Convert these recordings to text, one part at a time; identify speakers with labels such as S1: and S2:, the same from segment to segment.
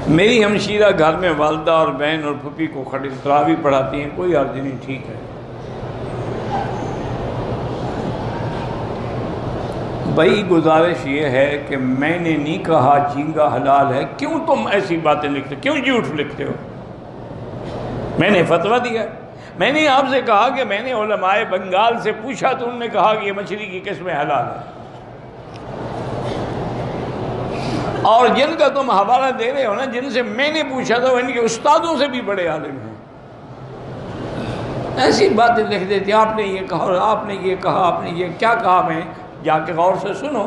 S1: میری ہمشیرہ گھر میں والدہ اور بہن اور پھپھی کو کھڑی تراویح پڑھاتی ہیں، کوئی عرض نہیں، ٹھیک ہے۔ بھائی گزارش یہ ہے کہ میں نے نہیں کہا جھینگا حلال ہے، کیوں تم ایسی باتیں لکھتے، کیوں جھوٹ لکھتے ہو؟ میں نے فتویٰ دیا، میں نے آپ سے کہا کہ میں نے علماء بنگال سے پوچھا تو انہوں نے کہا کہ یہ مچھلی کی قسمیں حلال ہے، اور جن کا تم حوالہ دے رہے ہو نا، جن سے میں نے پوچھا تھا وہ ان کے استادوں سے بھی بڑے عالم ہیں، ایسی باتیں لکھ دیتے، آپ نے یہ کہا اور آپ نے یہ کہا، آپ نے یہ کیا کہا، میں جا کے غور سے سنو۔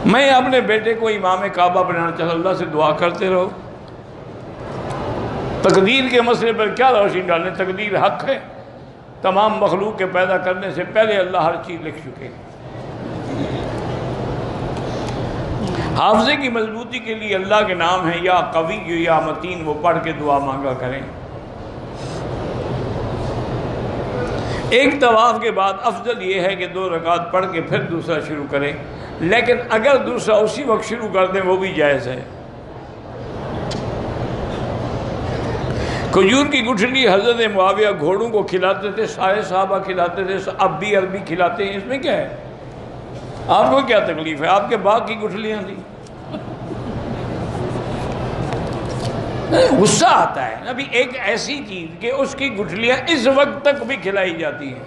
S1: میں اپنے بیٹے کو امام کعبہ بنانا چاہتا، اللہ سے دعا کرتے رہو، تقدیر کے مسئلے پر کیا روشنی ڈالیں، تقدیر حق ہے، تمام مخلوق کے پیدا کرنے سے پہلے اللہ ہر چیز لکھ چکے۔ حافظے کی مضبوطی کے لیے اللہ کے نام ہیں یا قوی یا متین، وہ پڑھ کے دعا مانگا کریں۔ ایک طواف کے بعد افضل یہ ہے کہ 2 رکعت پڑھ کے پھر دوسرا شروع کریں، لیکن اگر دوسرا اسی وقت شروع کر دیں وہ بھی جائز ہے۔ کھجور کی گٹھلی حضرت معاویہ گھوڑوں کو کھلاتے تھے، سارے صحابہ کھلاتے تھے، اب بھی عربی کھلاتے ہیں، اس میں کیا ہے؟ آپ کو کیا تکلیف ہے؟ آپ کے باغ کی گٹھلیاں تھیں۔ غصہ آتا ہے ابھی ایک ایسی چیز کہ اس کی گٹھلیاں اس وقت تک بھی کھلائی جاتی ہیں۔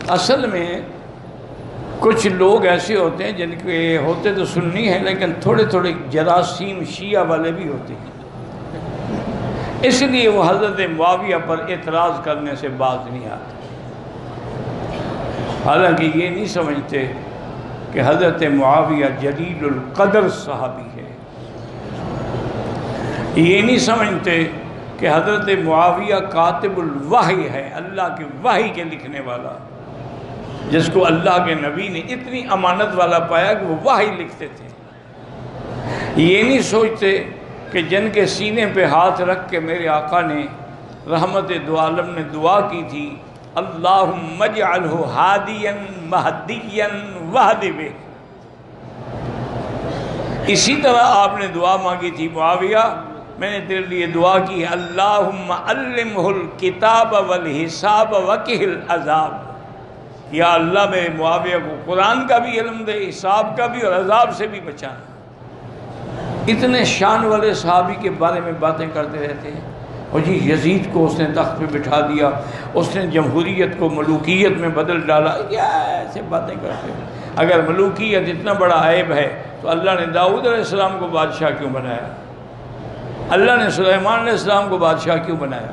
S1: اصل میں کچھ لوگ ایسے ہوتے ہیں جن کے ہوتے تو سنی ہیں لیکن تھوڑے تھوڑے جراثیم شیعہ والے بھی ہوتے ہیں، اس لیے وہ حضرت معاویہ پر اعتراض کرنے سے باز نہیں آتے، حالانکہ یہ نہیں سمجھتے کہ حضرت معاویہ جلیل القدر صحابی ہے، یہ نہیں سمجھتے کہ حضرت معاویہ کاتب الوحی ہے، اللہ کے وحی کے لکھنے والا، جس کو اللہ کے نبی نے اتنی امانت والا پایا کہ وہ وحی لکھتے تھے۔ یہ نہیں سوچتے کہ جن کے سینے پہ ہاتھ رکھ کے میرے آقا نے رحمت دو عالم نے دعا کی تھی، اللہم اجعلہ ہادیا مہدیا واہد بہ، اسی طرح آپ نے دعا مانگی تھی، معاویہ میں نے تیرے لیے دعا کی، اللہم علمہ الکتاب والحساب وقہ العذاب، یا اللہ میرے معاویہ کو قرآن کا بھی علم دے، حساب کا بھی، اور عذاب سے بھی بچانا۔ اتنے شان والے صحابی کے بارے میں باتیں کرتے رہتے ہیں، اور جی یزید کو اس نے تخت پہ بٹھا دیا، اس نے جمہوریت کو ملوکیت میں بدل ڈالا، کیا ایسے باتیں کرتے ہیں؟ اگر ملوکیت اتنا بڑا عیب ہے تو اللہ نے داؤد علیہ السلام کو بادشاہ کیوں بنایا؟ اللہ نے سلیمان علیہ السلام کو بادشاہ کیوں بنایا؟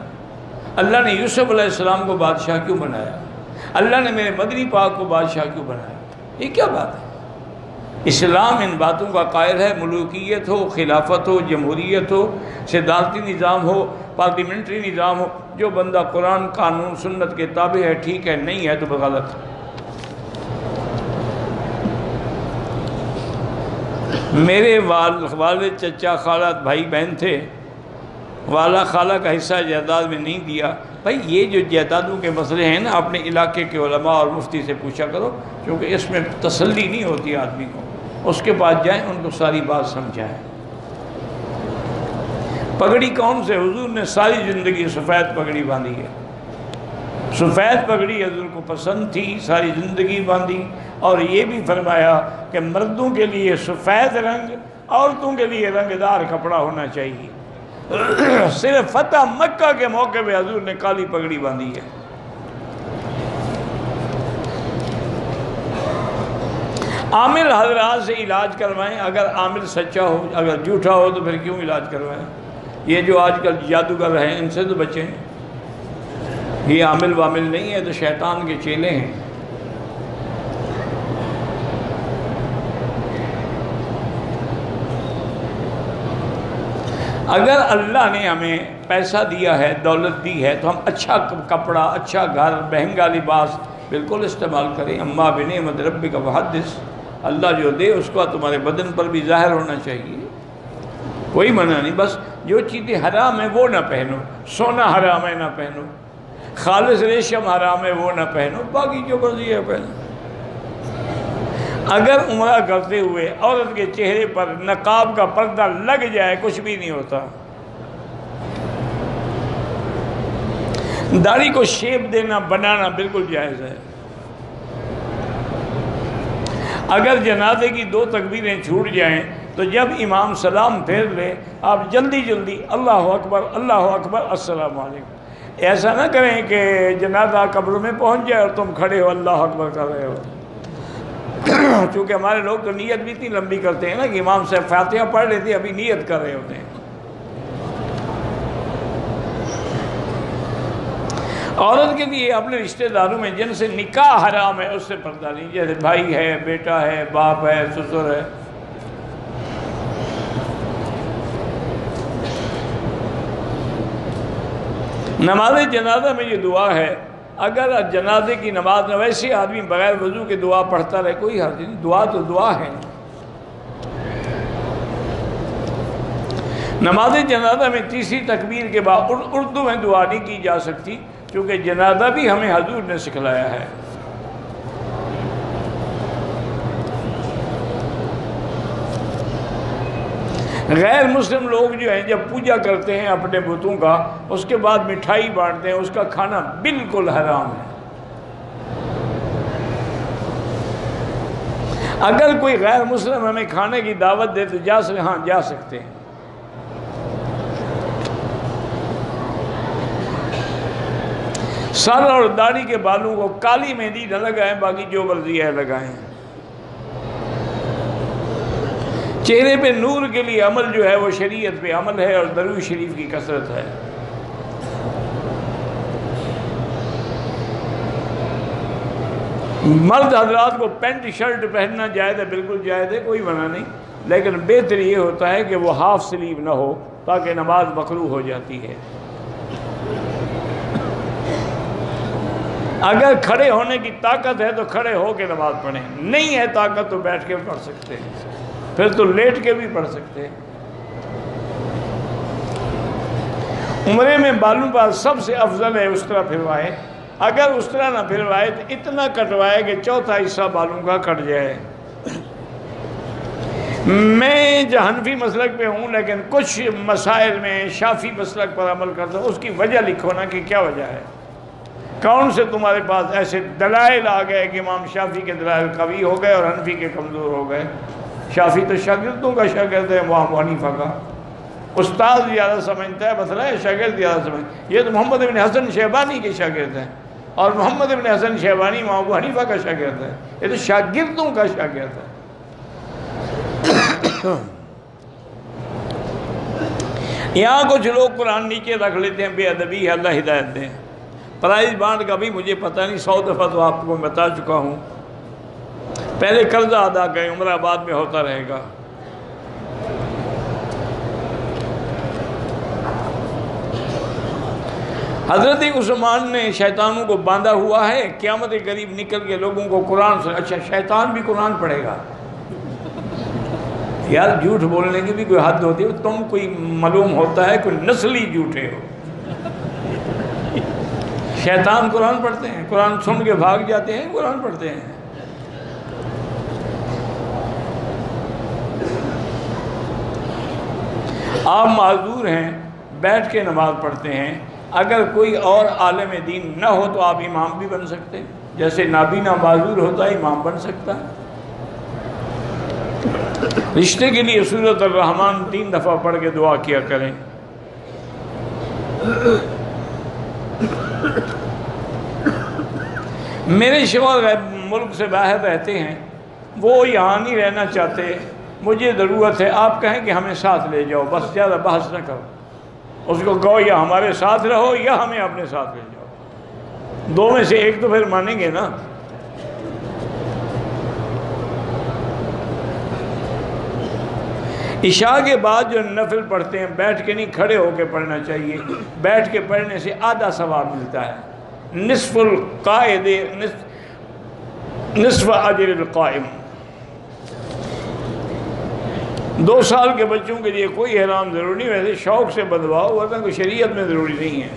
S1: اللہ نے یوسف علیہ السلام کو بادشاہ کیوں بنایا؟ اللہ نے میرے مدنی پاک کو بادشاہ کیوں بنایا؟ یہ کیا بات ہے؟ اسلام ان باتوں کا قائل ہے، ملوکیت ہو، خلافت ہو، جمہوریت ہو، صدارتی نظام ہو، پارلیمنٹری نظام ہو، جو بندہ قرآن قانون سنت کے تابع ہے ٹھیک ہے، نہیں ہے تو غلط ہے۔ میرے والد چچا خالہ بھائی بہن تھے، والا خالہ کا حصہ جائیداد میں نہیں دیا۔ بھائی یہ جو جائیدادوں کے مسئلے ہیں نا، اپنے علاقے کے علماء اور مفتی سے پوچھا کرو، کیونکہ اس میں تسلی نہیں ہوتی آدمی کو، اس کے پاس جائیں، ان کو ساری بات سمجھائیں۔ پگڑی کون سے؟ حضور نے ساری زندگی سفید پگڑی باندھی ہے، سفید پگڑی حضور کو پسند تھی، ساری زندگی باندھی، اور یہ بھی فرمایا کہ مردوں کے لیے سفید رنگ، عورتوں کے لیے رنگ دار کپڑا ہونا چاہیے۔ صرف فتح مکہ کے موقع پہ حضور نے کالی پگڑی باندھی ہے۔ عامل حضرات سے علاج کروائیں، اگر عامل سچا ہو، اگر جھوٹا ہو تو پھر کیوں علاج کروائیں؟ یہ جو آج کل جادوگر ہیں ان سے تو بچیں، یہ عامل وامل نہیں ہے تو شیطان کے چیلے ہیں۔ اگر اللہ نے ہمیں پیسہ دیا ہے، دولت دی ہے، تو ہم اچھا کپڑا، اچھا گھر، مہنگا لباس بالکل استعمال کریں۔ اما بنعمت ربک فحدث، اللہ جو دے اس کا تمہارے بدن پر بھی ظاہر ہونا چاہیے۔ کوئی منع نہیں، بس جو چیزیں حرام ہیں وہ نہ پہنو، سونا حرام ہے نہ پہنو، خالص ریشم حرام ہے وہ نہ پہنو، باقی جو مرضی ہے پہنو۔ اگر عمرہ کرتے ہوئے عورت کے چہرے پر نقاب کا پردہ لگ جائے کچھ بھی نہیں ہوتا۔ داڑھی کو شیپ دینا بنانا بالکل جائز ہے۔ اگر جنازے کی 2 تکبیریں چھوٹ جائیں تو جب امام سلام پھیر لے آپ جلدی جلدی اللہ اکبر السلام علیکم۔ ایسا نہ کریں کہ جنازہ قبر میں پہنچ جائے اور تم کھڑے ہو اللہ اکبر کر رہے ہو۔ چونکہ ہمارے لوگ تو نیت بھی اتنی لمبی کرتے ہیں نا کہ امام صاحب فاتحہ پڑھ لیتے ابھی نیت کر رہے ہوتے ہیں۔ عورت کے لیے اپنے رشتہ داروں میں جن سے نکاح حرام ہے اس سے پردہ نہیں، جیسے بھائی ہے، بیٹا ہے، باپ ہے، سسر ہے۔ نماز جنازہ میں یہ دعا ہے، اگر جنازے کی نماز نہ ویسے آدمی بغیر وضو کے دعا پڑھتا رہے کوئی حرج نہیں، دعا تو دعا ہے۔ نماز جنازہ میں تیسری تکبیر کے بعد اردو میں دعا نہیں کی جا سکتی، کیونکہ جنازہ بھی ہمیں حضور نے سکھلایا ہے۔ غیر مسلم لوگ جو ہیں جب پوجا کرتے ہیں اپنے بتوں کا، اس کے بعد مٹھائی بانٹتے ہیں، اس کا کھانا بالکل حرام ہے۔ اگر کوئی غیر مسلم ہمیں کھانے کی دعوت دے تو جا سکتے ہیں۔ سر اور داڑھی کے بالوں کو کالی مہندی نہ لگائیں، باقی جو مرضی ہے لگائیں۔ چہرے پہ نور کے لیے عمل جو ہے وہ شریعت پہ عمل ہے اور درود شریف کی کثرت ہے۔ مرد حضرات کو پینٹ شرٹ پہننا جائز ہے، بالکل جائز ہے، کوئی منع نہیں، لیکن بہتر یہ ہوتا ہے کہ وہ ہاف سلیو نہ ہو تاکہ نماز مکروہ ہو جاتی ہے۔ اگر کھڑے ہونے کی طاقت ہے تو کھڑے ہو کے نماز پڑھیں، نہیں ہے طاقت تو بیٹھ کے پڑھ سکتے ہیں، پھر تو لیٹ کے بھی پڑھ سکتے ہیں۔ عمرے میں بالوں پر سب سے افضل ہے استرا پھروائے، اگر استرا نہ پھروائے تو اتنا کٹوائے کہ چوتھا حصہ بالوں کا کٹ جائے۔ میں جو حنفی مسلک پہ ہوں لیکن کچھ مسائل میں شافعی مسلک پر عمل کرتا ہوں، اس کی وجہ لکھو نا کہ کیا وجہ ہے، کون سے تمہارے پاس ایسے دلائل آ گئے کہ امام شافعی کے دلائل قوی ہو گئے اور حنفی کے کمزور ہو گئے۔ شافعی تو شاگردوں کا شاگرد ہے، ابو حنیفہ کا استاد زیادہ سمجھتا ہے مسئلہ ہے، شاگرد زیادہ سمجھتا ہے۔ یہ تو محمد بن حسن شیبانی کے شاگرد ہیں اور محمد بن حسن شیبانی امام ابو حنیفہ کا شاگرد ہے، یہ تو شاگردوں کا شاگرد ہے۔ یہاں کچھ لوگ قرآن نیچے رکھ لیتے ہیں، بے ادبی ہے، اللہ ہدایت دیں۔ پرائز بانڈ کا بھی مجھے پتہ نہیں، 100 دفعہ تو آپ کو بتا چکا ہوں، پہلے قرضہ ادا کریں، عمرہ بعد میں ہوتا رہے گا۔ حضرت عثمان نے شیطانوں کو باندھا ہوا ہے، قیامت کے قریب نکل کے لوگوں کو قرآن سے، اچھا شیطان بھی قرآن پڑھے گا؟ یار جھوٹ بولنے کی بھی کوئی حد ہوتی ہے، تم کوئی معلوم ہوتا ہے کوئی نسلی جھوٹے ہو۔ شیطان قرآن پڑھتے ہیں، قرآن سن کے بھاگ جاتے ہیں، قرآن پڑھتے ہیں۔ آپ معذور ہیں، بیٹھ کے نماز پڑھتے ہیں، اگر کوئی اور عالم دین نہ ہو تو آپ امام بھی بن سکتے ہیں، جیسے نابینا معذور ہوتا ہے امام بن سکتا ہے۔ رشتے کے لیے سورۃ الرحمن 3 دفعہ پڑھ کے دعا کیا کریں۔ میرے شوہر ملک سے باہر رہتے ہیں، وہ یہاں نہیں رہنا چاہتے، مجھے ضرورت ہے، آپ کہیں کہ ہمیں ساتھ لے جاؤ، بس زیادہ بحث نہ کرو، اس کو کہو یا ہمارے ساتھ رہو یا ہمیں اپنے ساتھ لے جاؤ، دو میں سے ایک تو پھر مانیں گے نا۔ عشاء کے بعد جو نفل پڑھتے ہیں بیٹھ کے نہیں کھڑے ہو کے پڑھنا چاہیے، بیٹھ کے پڑھنے سے آدھا ثواب ملتا ہے، نصف القائد نصف اجر القائم۔ 2 سال کے بچوں کے لیے کوئی احرام ضروری نہیں، ویسے شوق سے بدواؤ، ورنہ کوئی شریعت میں ضروری نہیں ہے۔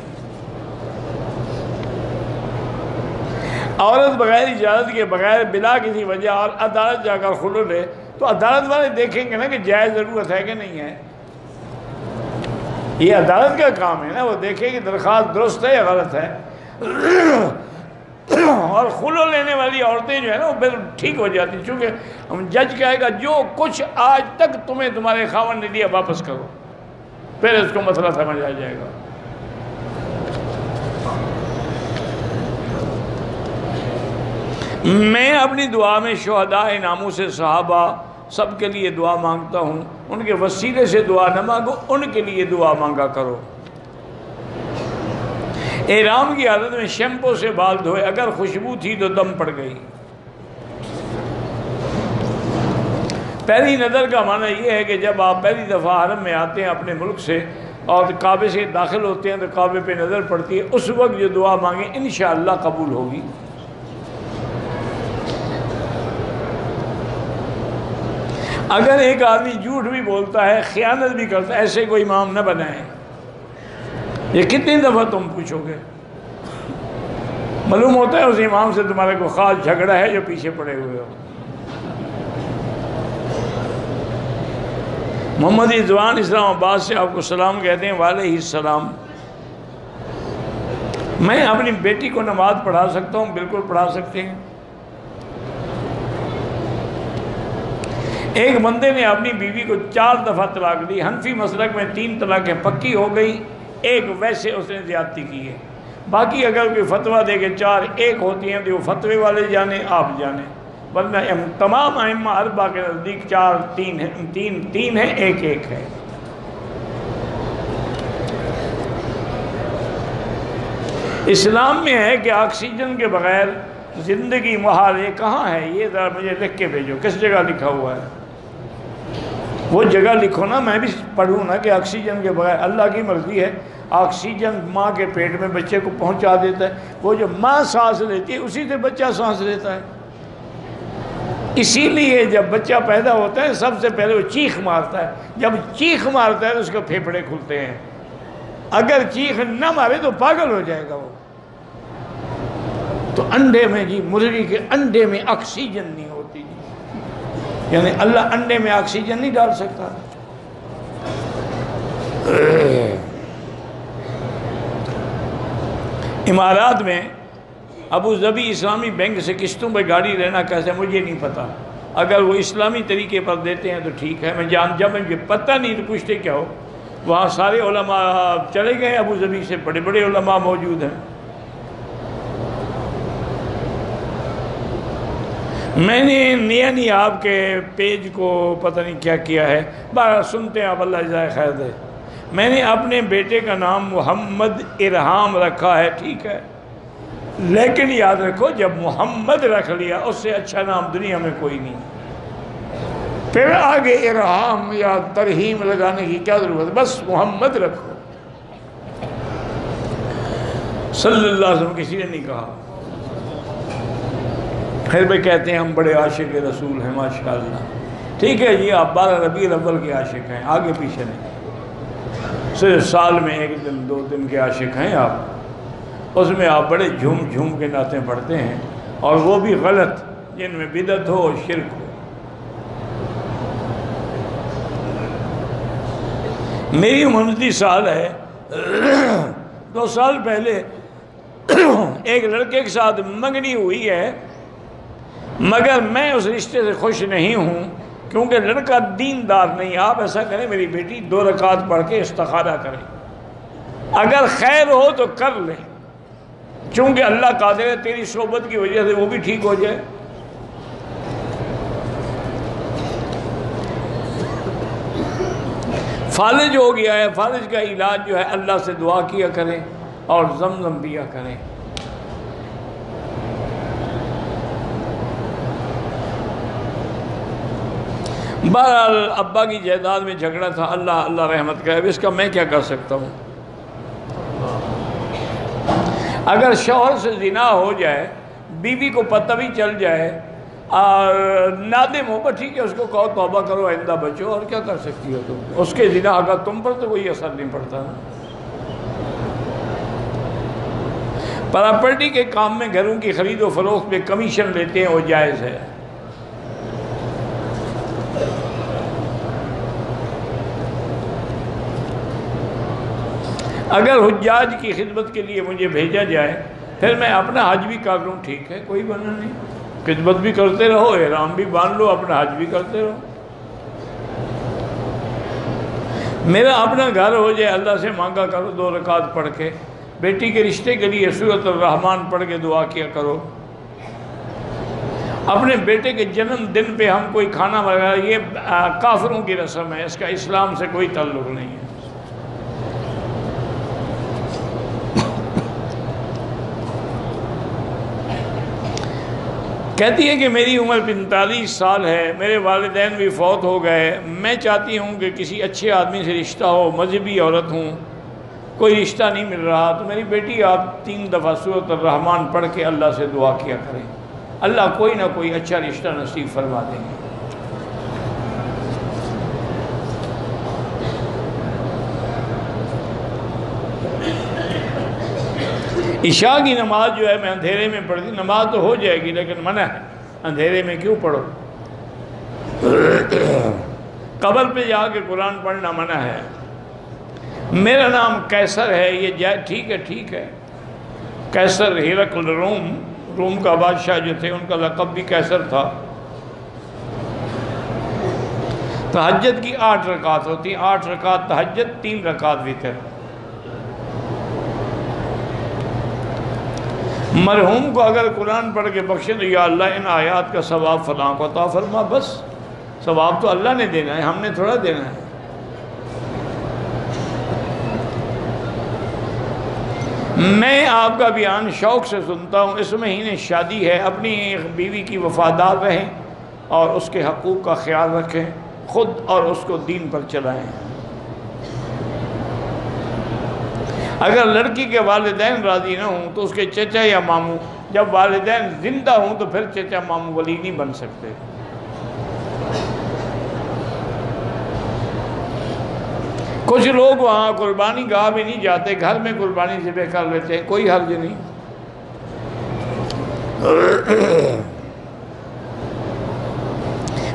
S1: عورت بغیر اجازت کے، بغیر بلا کسی وجہ اور عدالت جا کر خلع لے تو عدالت والے دیکھیں گے نا کہ جائز ضرورت ہے کہ نہیں ہے۔ یہ عدالت کا کام ہے نا، وہ دیکھیں کہ درخواست درست ہے یا غلط ہے۔ اور خلع لینے والی عورتیں جو ہے نا وہ بالکل ٹھیک ہو جاتی ہیں، چونکہ ہم جج کہے گا جو کچھ آج تک تمہیں تمہارے خاوند نے دیا واپس کرو، پھر اس کو مسئلہ سمجھ آ جائے گا۔ میں اپنی دعا میں شہداء ناموس صحابہ سب کے لیے دعا مانگتا ہوں، ان کے وسیلے سے دعا نہ مانگو، ان کے لیے دعا مانگا کرو۔ احرام کی حالت میں شیمپو سے بال دھوئے، اگر خوشبو تھی تو دم پڑ گئی۔ پہلی نظر کا معنی یہ ہے کہ جب آپ پہلی دفعہ حرم میں آتے ہیں اپنے ملک سے اور کعبے سے داخل ہوتے ہیں تو کعبے پہ نظر پڑتی ہے، اس وقت جو دعا مانگیں انشاءاللہ قبول ہوگی۔ اگر ایک آدمی جھوٹ بھی بولتا ہے، خیانت بھی کرتا ہے، ایسے کوئی امام نہ بنائیں۔ یہ کتنی دفعہ تم پوچھو گے؟ معلوم ہوتا ہے اس امام سے تمہارے کو خاص جھگڑا ہے جو پیچھے پڑے ہوئے ہو۔ محمد رضوان اسلام آباد سے آپ کو سلام کہتے ہیں۔ وعلیہ السلام۔ میں اپنی بیٹی کو نماز پڑھا سکتا ہوں؟ بالکل پڑھا سکتے ہیں۔ ایک بندے نے اپنی بیوی کو 4 دفعہ طلاق دی، حنفی مسلک میں 3 طلاقیں پکی ہو گئی، ایک ویسے اس نے زیادتی کی ہے۔ باقی اگر کوئی فتویٰ دے کہ 4 ایک ہوتی ہیں تو وہ فتوے والے جانے، آپ جانے، ورنہ تمام ائمہ اربعہ کے نزدیک 4 3 ہیں، 3 ہے، 1 1 ہے۔ اسلام میں ہے کہ آکسیجن کے بغیر زندگی محال ہے۔ کہاں ہے یہ؟ ذرا مجھے لکھ کے بھیجو، کس جگہ لکھا ہوا ہے؟ وہ جگہ لکھو نا، میں بھی پڑھوں نا کہ آکسیجن کے بغیر۔ اللہ کی مرضی ہے، آکسیجن ماں کے پیٹ میں بچے کو پہنچا دیتا ہے، وہ جو ماں سانس لیتی ہے اسی سے بچہ سانس لیتا ہے۔ اسی لیے جب بچہ پیدا ہوتا ہے سب سے پہلے وہ چیخ مارتا ہے، جب چیخ مارتا ہے تو اس کے پھیپھڑے کھلتے ہیں، اگر چیخ نہ مارے تو پاگل ہو جائے گا وہ۔ تو انڈے میں جی، مرغی کے انڈے میں آکسیجن نہیں ہوتی جی، یعنی اللہ انڈے میں آکسیجن نہیں ڈال سکتا۔ امارات میں ابو ظبی اسلامی بینک سے قسطوں پہ گاڑی لینا کیسے؟ مجھے نہیں پتا، اگر وہ اسلامی طریقے پر دیتے ہیں تو ٹھیک ہے، میں جب مجھے پتہ نہیں تو پوچھتے کیا ہو۔ وہاں سارے علماء چلے گئے، ابو ظبی سے بڑے بڑے علماء موجود ہیں۔ میں نے نہیں آپ کے پیج کو پتہ نہیں کیا کیا ہے، بارہ سنتے ہیں آپ، اللہ جزائے خیر دے۔ میں نے اپنے بیٹے کا نام محمد ارحام رکھا ہے، ٹھیک ہے، لیکن یاد رکھو جب محمد رکھ لیا اس سے اچھا نام دنیا میں کوئی نہیں، پھر آگے ارحام یا ترہیم لگانے کی کیا ضرورت ہے؟ بس محمد رکھو۔ صلی اللہ علیہ وسلم کسی نے نہیں کہا۔ پھر بھی کہتے ہیں ہم بڑے عاشق رسول ہیں، ماشاءاللہ، ٹھیک ہے جی، آپ 12 ربیع الاول کے عاشق ہیں، آگے پیچھے نہیں، صرف سال میں 1 دن 2 دن کے عاشق ہیں آپ، اس میں آپ بڑے جھوم جھوم کے نعتیں پڑھتے ہیں، اور وہ بھی غلط، جن میں بدعت ہو اور شرک ہو۔ میری عمر 29 سال ہے، 2 سال پہلے ایک لڑکے کے ساتھ منگنی ہوئی ہے، مگر میں اس رشتے سے خوش نہیں ہوں کیونکہ لڑکا دیندار نہیں۔ آپ ایسا کریں میری بیٹی 2 رکعت پڑھ کے استخارہ کریں، اگر خیر ہو تو کر لیں، چونکہ اللہ قادر ہے تیری صحبت کی وجہ سے وہ بھی ٹھیک ہو جائے۔ فالج ہو گیا ہے، فالج کا علاج جو ہے اللہ سے دعا کیا کریں اور زمزم پیا کریں۔ بہرحال ابا کی جائیداد میں جھگڑا تھا، اللہ رحمت کرے، اس کا میں کیا کر سکتا ہوں؟ اگر شوہر سے زنا ہو جائے، بیوی کو پتہ بھی چل جائے نادم ہو بس ٹھیک ہے، اس کو کہو توبہ کرو، آئندہ بچو، اور کیا کر سکتی ہو تم؟ اس کے زنا کا تم پر تو کوئی اثر نہیں پڑتا نا۔ پراپرٹی کے کام میں گھروں کی خرید و فروخت میں کمیشن لیتے ہیں، وہ جائز ہے۔ اگر حجاج کی خدمت کے لیے مجھے بھیجا جائے پھر میں اپنا حج بھی کر لوں، ٹھیک ہے، کوئی بنا نہیں، خدمت بھی کرتے رہو، احرام بھی باندھ لو، اپنا حج بھی کرتے رہو۔ میرا اپنا گھر ہو جائے، اللہ سے مانگا کرو 2 رکعت پڑھ کے، بیٹی کے رشتے کے لیے سورۃ الرحمن پڑھ کے دعا کیا کرو۔ اپنے بیٹے کے جنم دن پہ ہم کوئی کھانا وغیرہ، یہ کافروں کی رسم ہے، اس کا اسلام سے کوئی تعلق نہیں ہے۔ کہتی ہے کہ میری عمر 45 سال ہے، میرے والدین بھی فوت ہو گئے، میں چاہتی ہوں کہ کسی اچھے آدمی سے رشتہ ہو، مذہبی عورت ہوں، کوئی رشتہ نہیں مل رہا، تو میری بیٹی آپ 3 دفعہ سورۃ الرحمن پڑھ کے اللہ سے دعا کیا کریں، اللہ کوئی نہ کوئی اچھا رشتہ نصیب فرما دیں گے۔ عشاء کی نماز جو ہے میں اندھیرے میں پڑھتی، نماز تو ہو جائے گی لیکن منع ہے، اندھیرے میں کیوں پڑھو؟ قبر پہ جا کے قرآن پڑھنا منع ہے۔ میرا نام قیصر ہے، یہ جائے، ٹھیک ہے، ٹھیک ہے۔ قیصر ہرقل روم کا بادشاہ جو تھے، ان کا لقب بھی قیصر تھا۔ تہجد کی 8 رکعت ہوتی، 8 رکعت تہجد، 3 رکعت وتر۔ مرحوم کو اگر قرآن پڑھ کے بخشے تو یا اللہ ان آیات کا ثواب فلاں کو عطا فرما، بس ثواب تو اللہ نے دینا ہے، ہم نے تھوڑا دینا ہے۔ میں آپ کا بیان شوق سے سنتا ہوں، اس مہینے شادی ہے، اپنی بیوی کی وفادار رہیں اور اس کے حقوق کا خیال رکھیں، خود اور اس کو دین پر چلائیں۔ اگر لڑکی کے والدین راضی نہ ہوں تو اس کے چچا یا ماموں، جب والدین زندہ ہوں تو پھر چچا ماموں ولی نہیں بن سکتے۔ کچھ لوگ وہاں قربانی گاہ بھی نہیں جاتے، گھر میں قربانی ذبح کر لیتے ہیں، کوئی حرج نہیں۔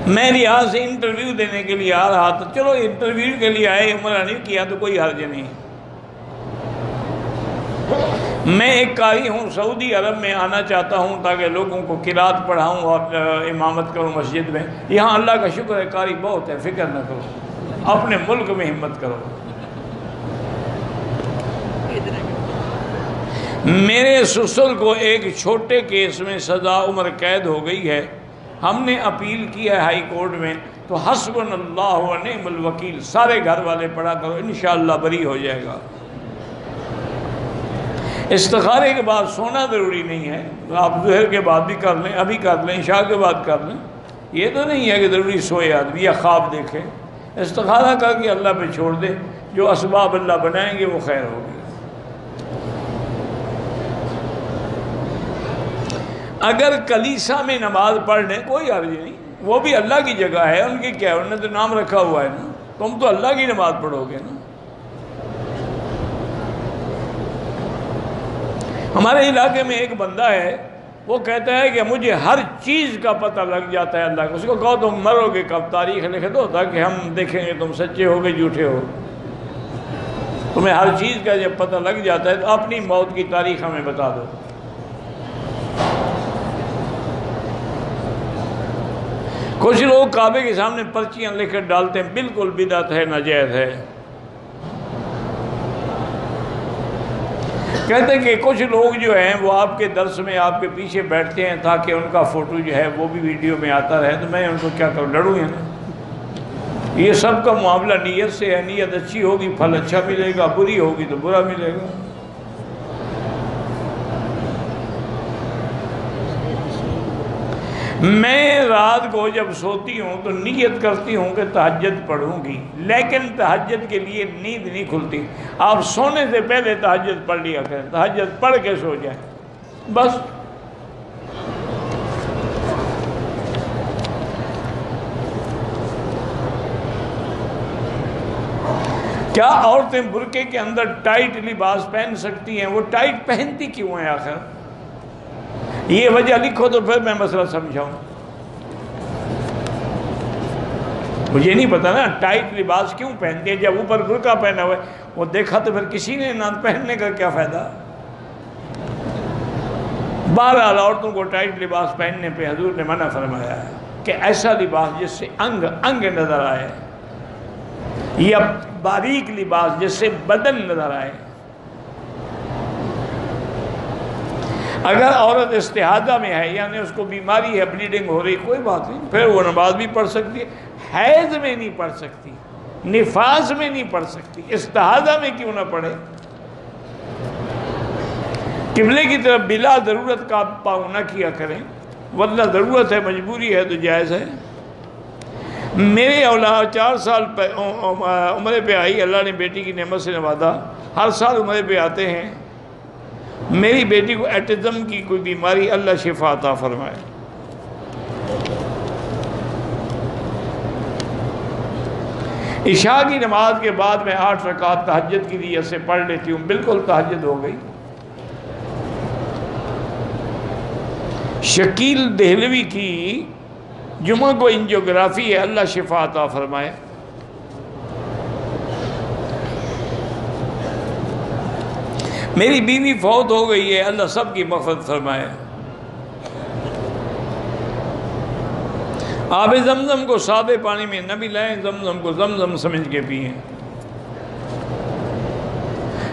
S1: میں ریاض سے انٹرویو دینے کے لیے آ رہا تھا، چلو انٹرویو کے لیے آئے، عمرہ نہیں کیا تو کوئی حرج نہیں۔ میں ایک قاری ہوں، سعودی عرب میں آنا چاہتا ہوں تاکہ لوگوں کو قرات پڑھاؤں اور امامت کروں مسجد میں۔ یہاں اللہ کا شکر ہے قاری بہت ہے، فکر نہ کرو، اپنے ملک میں ہمت کرو۔ میرے سسر کو ایک چھوٹے کیس میں سزا عمر قید ہو گئی ہے، ہم نے اپیل کی ہے ہائی کورٹ میں، تو حسبنا اللہ و نعم الوکیل سارے گھر والے پڑھا کرو، انشاءاللہ بری ہو جائے گا۔ استخارے کے بعد سونا ضروری نہیں ہے، آپ ظہر کے بعد بھی کر لیں، ابھی کر لیں، عشاء کے بعد کر لیں، یہ تو نہیں ہے کہ ضروری سوئے آدمی یا خواب دیکھے۔ استخارہ کر کے اللہ پہ چھوڑ دے، جو اسباب اللہ بنائیں گے وہ خیر ہوگی۔ اگر کلیسا میں نماز پڑھ لیں کوئی حرج نہیں، وہ بھی اللہ کی جگہ ہے، ان کی کیا ہے، انہوں نے تو نام رکھا ہوا ہے نا، تم تو اللہ کی نماز پڑھو گے نا۔ ہمارے علاقے میں ایک بندہ ہے، وہ کہتا ہے کہ مجھے ہر چیز کا پتہ لگ جاتا ہے اللہ کا۔ اس کو کہو تم مرو گے کب، تاریخ لکھ دو تاکہ ہم دیکھیں گے تم سچے ہو گے جھوٹے ہو۔ تمہیں ہر چیز کا جب پتہ لگ جاتا ہے تو اپنی موت کی تاریخ ہمیں بتا دو۔ کچھ لوگ کعبے کے سامنے پرچیاں لکھ کر ڈالتے ہیں، بالکل بدعت ہے، ناجائز ہے۔ کہتے ہیں کہ کچھ لوگ جو ہیں وہ آپ کے درس میں آپ کے پیچھے بیٹھتے ہیں تاکہ ان کا فوٹو جو ہے وہ بھی ویڈیو میں آتا رہے، تو میں ان کو کیا کروں، لڑوں یا نا؟ یہ سب کا معاملہ نیت سے ہے، نیت اچھی ہوگی پھل اچھا ملے گا، بری ہوگی تو برا ملے گا۔ میں رات کو جب سوتی ہوں تو نیت کرتی ہوں کہ تہجد پڑھوں گی، لیکن تہجد کے لیے نیند نہیں کھلتی۔ آپ سونے سے پہلے تہجد پڑھ لیا کریں، تہجد پڑھ کے سو جائیں بس۔ کیا عورتیں برقعے کے اندر ٹائٹ لباس پہن سکتی ہیں؟ وہ ٹائٹ پہنتی کیوں ہیں آخر؟ یہ وجہ لکھو تو پھر میں مسئلہ سمجھاؤں. مجھے نہیں پتا نا ٹائٹ لباس کیوں پہنتے ہیں. جب اوپر برقعہ پہنا ہوا ہے وہ دیکھا تو پھر کسی نے نہ پہننے کا کیا فائدہ. بہرحال عورتوں کو ٹائٹ لباس پہننے پہ حضور نے منع فرمایا ہے کہ ایسا لباس جس سے انگ انگ نظر آئے، یا باریک لباس جس سے بدن نظر آئے. اگر عورت استحاضہ میں ہے یعنی اس کو بیماری ہے، بلیڈنگ ہو رہی، کوئی بات نہیں، پھر وہ نماز بھی پڑھ سکتی ہے. حیض میں نہیں پڑھ سکتی، نفاس میں نہیں پڑھ سکتی، استحاضہ میں کیوں نہ پڑھے؟ قبلے کی طرف بلا ضرورت کا پاؤں نہ کیا کریں، ورنہ ضرورت ہے، مجبوری ہے تو جائز ہے. میرے اولاد 4 سال عمرے پہ آئی، اللہ نے بیٹی کی نعمت سے نوازا، ہر سال عمرے پہ آتے ہیں. میری بیٹی کو ایٹزم کی کوئی بیماری، اللہ شفا عطا فرمائے. عشاء کی نماز کے بعد میں 8 رکعت تہجد کی نیت سے پڑھ لیتی ہوں. بالکل تہجد ہو گئی. شکیل دہلوی کی جمعہ کو انجیوگرافی ہے، اللہ شفا عطا فرمائے. میری بیوی فوت ہو گئی ہے، اللہ سب کی مغفرت فرمائے. آب زمزم کو سادے پانی میں نہ ملائیں، زمزم کو زمزم سمجھ کے پئیں.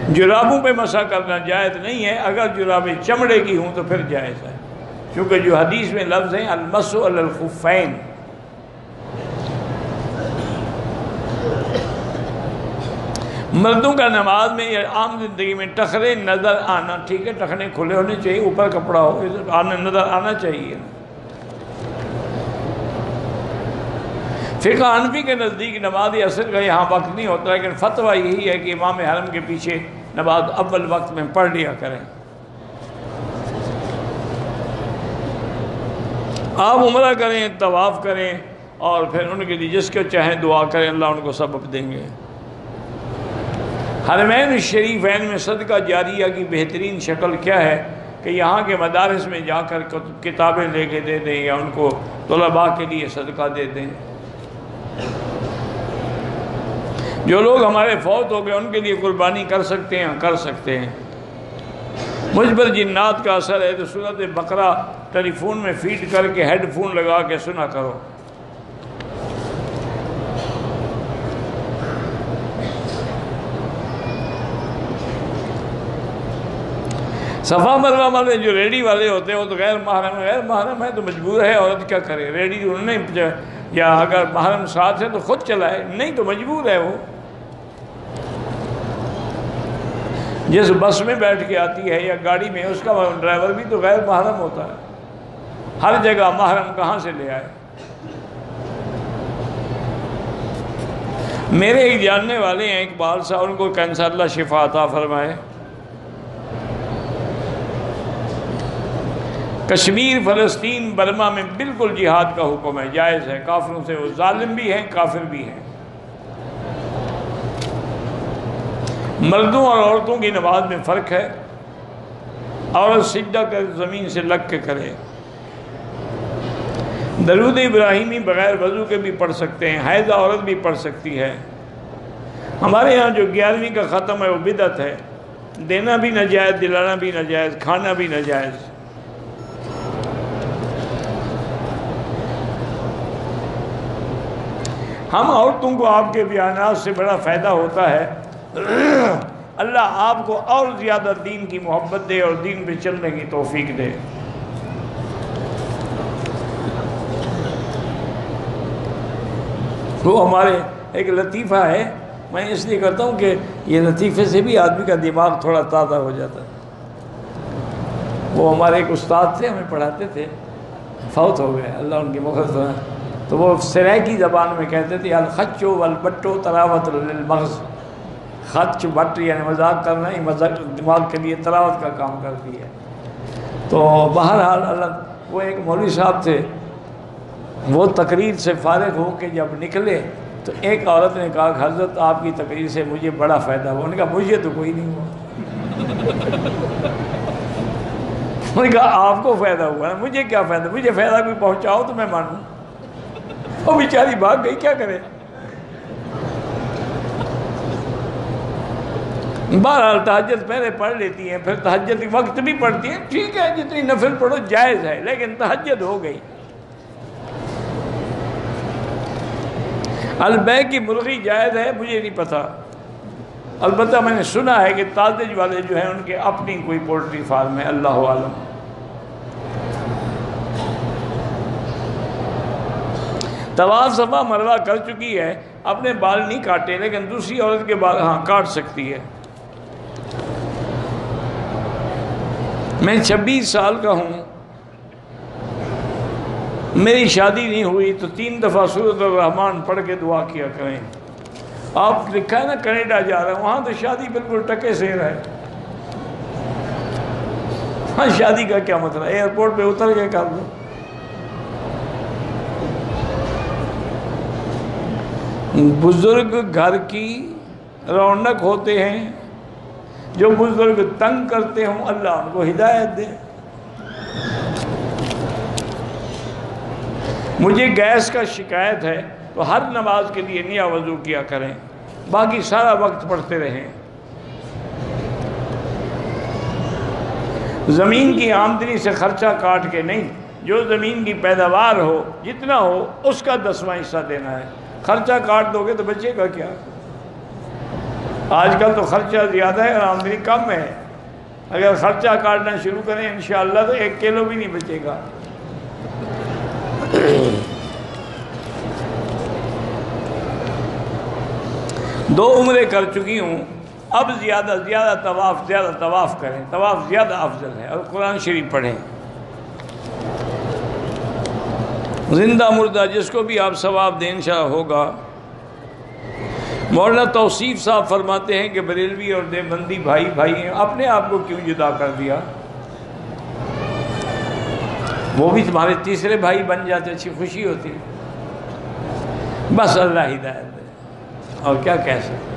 S1: جرابوں پہ مسح کرنا جائز نہیں ہے، اگر جرابیں چمڑے کی ہوں تو پھر جائز ہے، کیونکہ جو حدیث میں لفظ ہیں المسح علی الخفین. مردوں کا نماز میں یا عام زندگی میں ٹخرے نظر آنا ٹھیک ہے، ٹخنے کھلے ہونے چاہیے، اوپر کپڑا ہو، نظر آنا چاہیے. فقہ حنفی کے نزدیک نماز عصر کا یہاں وقت نہیں ہوتا، لیکن فتویٰ یہی ہے کہ امام حرم کے پیچھے نماز اول وقت میں پڑھ لیا کریں. آپ عمرہ کریں، طواف کریں، اور پھر ان کے لیے جس کو چاہیں دعا کریں، اللہ ان کو سبب دیں گے. حرمین شریفین میں صدقہ جاریہ کی بہترین شکل کیا ہے کہ یہاں کے مدارس میں جا کر کتابیں لے کے دے دیں، یا ان کو طلباء کے لیے صدقہ دے دیں. جو لوگ ہمارے فوت ہو گئے ان کے لیے قربانی کر سکتے ہیں، کر سکتے ہیں. مجھ پر جنات کا اثر ہے تو سورۃ بقرہ ٹیلی فون میں فیڈ کر کے ہیڈ فون لگا کے سنا کرو. صفا مروہ والے جو ریڈی والے ہوتے ہیں وہ تو غیر محرم ہے تو مجبور ہے، عورت کیا کرے. ریڈی انہوں نے، یا اگر محرم ساتھ ہے تو خود چلائے، نہیں تو مجبور ہے. وہ جس بس میں بیٹھ کے آتی ہے یا گاڑی میں، اس کا ڈرائیور بھی تو غیر محرم ہوتا ہے. ہر جگہ محرم کہاں سے لے آئے. میرے ایک جاننے والے ہیں اقبال صاحب، ان کو کینسر، اللہ شفا عطا فرمائے. کشمیر، فلسطین، برما میں بالکل جہاد کا حکم ہے، جائز ہے. کافروں سے وہ ظالم بھی ہیں، کافر بھی ہیں. مردوں اور عورتوں کی نماز میں فرق ہے. عورت سجدہ کر زمین سے لگ کے کرے. درود ابراہیمی بغیر وضو کے بھی پڑھ سکتے ہیں، حائضہ عورت بھی پڑھ سکتی ہے. ہمارے ہاں جو 11ویں کا ختم ہے وہ بدعت ہے. دینا بھی ناجائز، دلانا بھی ناجائز، کھانا بھی ناجائز. ہم عورتوں کو آپ کے بیانات سے بڑا فائدہ ہوتا ہے. اللہ آپ کو اور زیادہ دین کی محبت دے اور دین پہ چلنے کی توفیق دے. وہ ہمارے ایک لطیفہ ہے، میں اس لیے کرتا ہوں کہ یہ لطیفے سے بھی آدمی کا دماغ تھوڑا تازہ ہو جاتا ہے. وہ ہمارے ایک استاد تھے، ہمیں پڑھاتے تھے، فوت ہو گئے، اللہ ان کی مغفرت فرمائے. تو وہ سرائکی زبان میں کہتے تھے الخچ والبٹو تلاوت للمغز. خچ بٹ یعنی مذاق کرنا ہی دماغ کے لیے تلاوت کا کام کرتی ہے. تو بہرحال اللہ، وہ ایک مولوی صاحب تھے، وہ تقریر سے فارغ ہو کے جب نکلے تو ایک عورت نے کہا کہ حضرت آپ کی تقریر سے مجھے بڑا فائدہ ہوا. انہوں نے کہا مجھے تو کوئی نہیں ہوا. انہوں نے کہا آپ کو فائدہ ہوا نا, مجھے کیا فائدہ, مجھے فائدہ کوئی پہنچاؤ تو میں مانوں. وہ بیچاری بھاگ گئی, کیا کرے. بہرحال تہجد پہلے پڑھ لیتی ہیں, پھر تہجد کے وقت بھی پڑھتی ہیں, ٹھیک ہے جتنی نفل پڑھو جائز ہے, لیکن تہجد ہو گئی. البے کی مرغی جائز ہے مجھے نہیں پتا, البتہ میں نے سنا ہے کہ تازج والے جو ہیں ان کے اپنی کوئی پولٹری فارم ہے, اللہ عالم. طواف صفا مروہ کر چکی ہے, اپنے بال نہیں کاٹے, لیکن دوسری عورت کے بال ہاں کاٹ سکتی ہے. میں 26 سال کا ہوں, میری شادی نہیں ہوئی تو 3 دفعہ سورۃ الرحمن پڑھ کے دعا کیا کریں. آپ لکھا ہے نا کینیڈا جا رہے ہیں, وہاں تو شادی بالکل ٹکے سے ہے. ہاں شادی کا کیا مطلب, ایئرپورٹ پہ اتر کے کر دو. بزرگ گھر کی رونق ہوتے ہیں, جو بزرگ تنگ کرتے ہوں اللہ ان کو ہدایت دے. مجھے گیس کا شکایت ہے تو ہر نماز کے لیے نیا وضو کیا کریں, باقی سارا وقت پڑھتے رہیں. زمین کی آمدنی سے خرچہ کاٹ کے نہیں, جو زمین کی پیداوار ہو جتنا ہو اس کا 10واں حصہ دینا ہے. خرچہ کاٹ دو گے تو بچے گا کیا. آج کل تو خرچہ زیادہ ہے اور آمدنی کم ہے. اگر خرچہ کاٹنا شروع کریں انشاءاللہ تو 1 کلو بھی نہیں بچے گا. دو عمرے کر چکی ہوں, اب زیادہ طواف کریں, طواف زیادہ افضل ہے, اور قرآن شریف پڑھیں. زندہ مردہ جس کو بھی آپ ثواب دیں انشاءاللہ ہوگا. مولانا توصیف صاحب فرماتے ہیں کہ بریلوی اور دیوبندی بھائی ہیں, اپنے آپ کو کیوں جدا کر دیا, وہ بھی تمہارے تیسرے بھائی بن جاتے, اچھی خوشی ہوتی. بس اللہ ہدایت دے, اور کیا کہہ سکتے.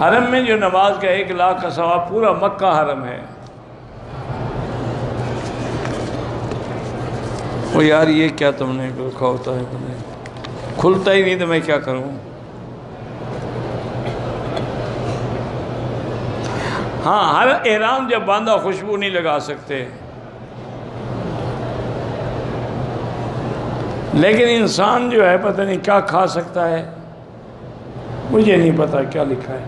S1: حرم میں جو نماز کا 1 لاکھ کا ثواب, پورا مکہ حرم ہے. وہ یار یہ کیا تم نے رکھا ہوتا ہے, کھلتا ہی نہیں تو میں کیا کروں. ہاں ہر احرام جب باندھا خوشبو نہیں لگا سکتے, لیکن انسان جو ہے پتہ نہیں کیا کھا سکتا ہے, مجھے نہیں پتا کیا لکھا ہے.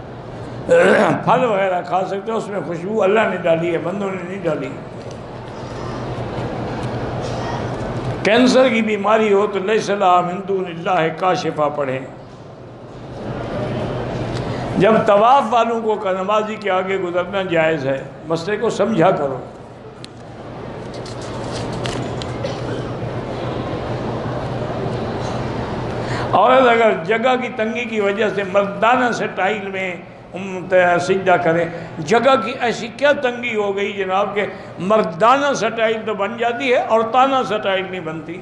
S1: پھل وغیرہ کھا سکتے ہیں, اس میں خوشبو اللہ نے ڈالی ہے, بندوں نے نہیں ڈالی. کینسر کی بیماری ہو تو لیس لہا من دون اللہ کاشفہ پڑھیں. جب طواف والوں کو نمازی کے آگے گزرنا جائز ہے, مسئلے کو سمجھا کرو. عورت اگر جگہ کی تنگی کی وجہ سے مردانہ سٹائل میں سجدہ کرے, جگہ کی ایسی کیا تنگی ہو گئی جناب کہ مردانہ سٹائل تو بن جاتی ہے, عورتانہ سٹائل نہیں بنتی.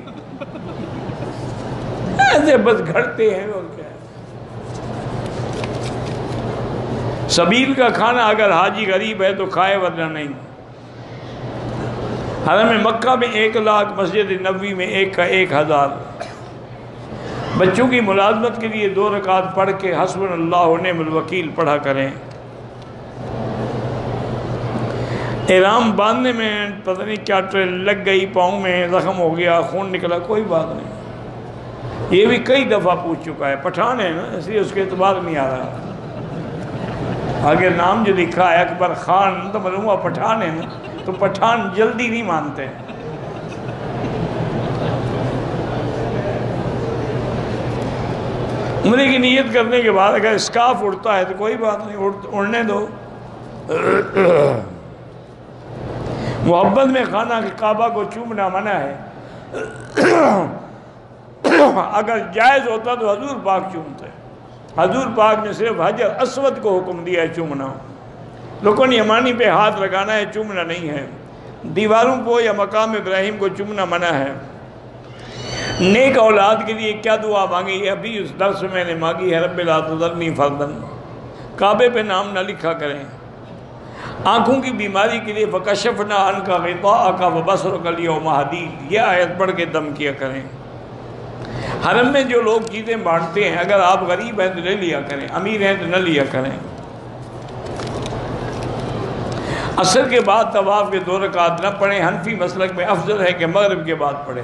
S1: ایسے بس گھڑتے ہیں اور کیا. سبیل کا کھانا اگر حاجی غریب ہے تو کھائے, ورنہ نہیں. حرم مکہ میں 1 لاکھ, مسجد نبوی میں 1 کا 1000. بچوں کی ملازمت کے لیے 2 رکعت پڑھ کے حسبنا اللہ و نعم الوکیل پڑھا کریں. احرام باندھنے میں پتہ نہیں کیا لگ گئی, پاؤں میں زخم ہو گیا, خون نکلا, کوئی بات نہیں. یہ بھی کئی دفعہ پوچھ چکا ہے, پٹھان ہے نا اس لیے اس کے اعتبار نہیں آ رہا. آگے نام جو لکھا ہے اکبر خان, تو معلوم ہوا پٹھان ہے نا, تو پٹھان جلدی نہیں مانتے. عمرے کی نیت کرنے کے بعد اگر اسکارف اڑتا ہے تو کوئی بات نہیں, اڑنے دو. محبت میں خانہ کعبہ کو چومنا منع ہے. اگر جائز ہوتا تو حضور پاک چومتے. حضور پاک نے صرف حجر اسود کو حکم دیا ہے چومنا. رکن یمانی پہ ہاتھ لگانا ہے, چومنا نہیں ہے. دیواروں کو یا مقام ابراہیم کو چومنا منع ہے. نیک اولاد کے لیے کیا دعا مانگی ہے؟ ابھی اس درس میں میں نے مانگی ہے، رب لا تذرنی فردا۔ کعبے پہ نام نہ لکھا کریں۔ آنکھوں کی بیماری کے لیے فکشفنا عنک غطاءک وبصرک اليوم حدید، یہ آیت پڑھ کے دم کیا کریں۔ حرم میں جو لوگ چیزیں بانٹتے ہیں، اگر آپ غریب ہیں تو لے لیا کریں، امیر ہیں تو نہ لیا کریں۔ عصر کے بعد طواف کے 2 رکعت نہ پڑھیں، حنفی مسلک میں افضل ہے کہ مغرب کے بعد پڑھیں۔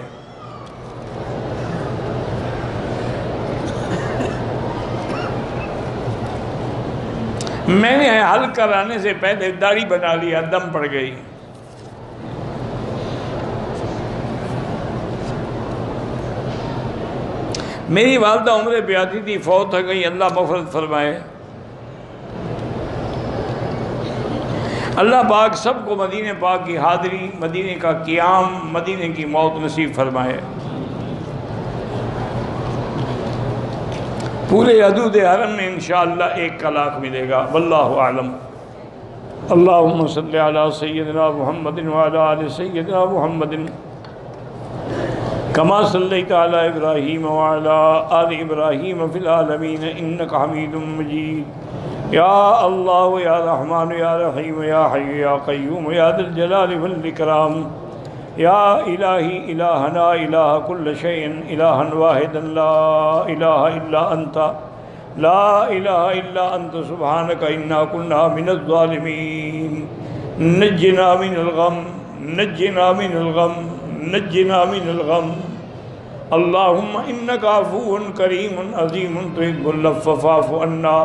S1: میں نے حل کرانے سے پہلے داڑھی بنا لیا، دم پڑ گئی۔ میری والدہ عمرے پہ آتی تھی، فوت ہو گئی، اللہ مغفرت فرمائے۔ اللہ پاک سب کو مدینہ پاک کی حاضری، مدینہ کا قیام، مدینہ کی موت نصیب فرمائے۔ پورے حدود حرم میں انشاءاللہ 1 لاکھ ملے گا، واللہ اعلم۔ اللہم صلی علی سیدنا محمد وعلی آل سیدنا محمد کما صلیت علی ابراہیم وعلی آل ابراہیم فی العالمین انک حمید مجید۔ یا اللہ یا رحمان یا رحیم یا حی یا قیوم یا ذی الجلال والاکرام، یا الہی الہنا الہ کل شیء الہا واحدا لا الہ الا انت، لا الہ الا انت سبحانک انا کنا من الظالمین۔ نجنا من الغم، نجنا من الغم، نجنا من الغم۔ اللہم انک عفو کریم عظیم تحب العفو فاعف عنا۔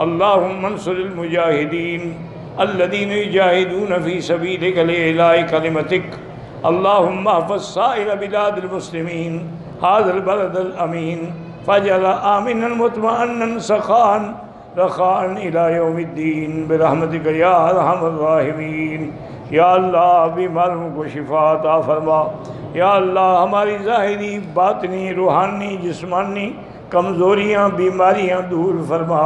S1: اللہم انصر المجاہدین الذین یجاہدون فی سبیلک لإعلاء کلمتک۔ اللہم احفظ سائر بلاد المسلمین هذا البلد الامین فاجعل آمنا مطمئنا سخاء رخاء الى یوم الدین برحمتک یا ارحم الراحمین۔ یا اللہ بیماروں کو شفا عطا فرما۔ یا اللہ ہماری ظاہری، باطنی، روحانی، جسمانی کمزوریاں، بیماریاں دور فرما۔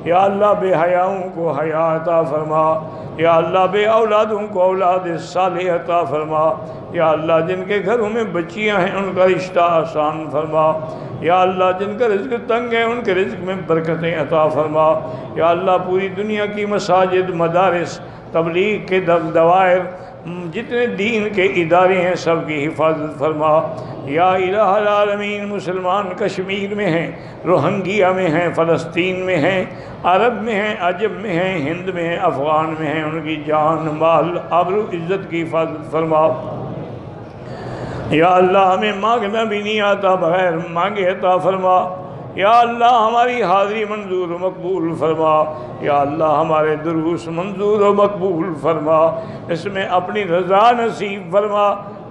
S1: یا اللہ بے حیاؤں کو حیا عطا فرما۔ یا اللہ بے اولادوں کو اولاد صالح عطا فرما۔ یا اللہ جن کے گھروں میں بچیاں ہیں ان کا رشتہ آسان فرما۔ یا اللہ جن کا رزق تنگ ہے ان کے رزق میں برکتیں عطا فرما۔ یا اللہ پوری دنیا کی مساجد، مدارس، تبلیغ کے دوائر، جتنے دین کے ادارے ہیں سب کی حفاظت فرما۔ یا الہ العالمین مسلمان کشمیر میں ہیں، روہنگیا میں ہیں، فلسطین میں ہیں، عرب میں ہیں، عجم میں ہیں، ہند میں ہیں، افغان میں ہیں، ان کی جان، مال، آبرو، عزت کی حفاظت فرما۔ یا اللہ ہمیں مانگنا بھی نہیں آتا، بغیر مانگے عطا فرما۔ یا اللہ ہماری حاضری منظور و مقبول فرما۔ یا اللہ ہمارے دروس منظور و مقبول فرما، اس میں اپنی رضا نصیب فرما۔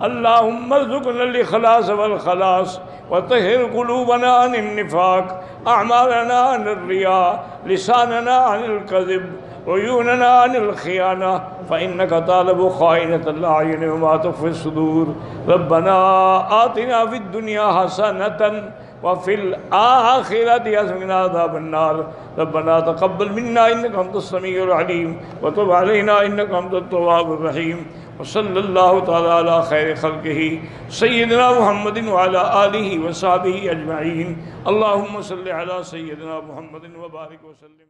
S1: اللہم ارزقنا الاخلاص والخلاص وطہر قلوبنا عن النفاق، اعمالنا عن الریاء، لساننا عن الكذب، عیوننا عن الخیانہ، فإنك تعلم خائنة الأعین وما تخفی الصدور۔ ربنا آتنا فی الدنیا حسنة وفي الآخرة حسنة عذاب النار۔ ربنا تقبل منا إنك أنت السميع العليم وتب علينا إنك أنت التواب الرحيم۔ وصلى الله تعالى على خير خلقه سيدنا محمد وعلى آله وصحبه أجمعين۔ اللهم صل على سيدنا محمد وبارك وسلم۔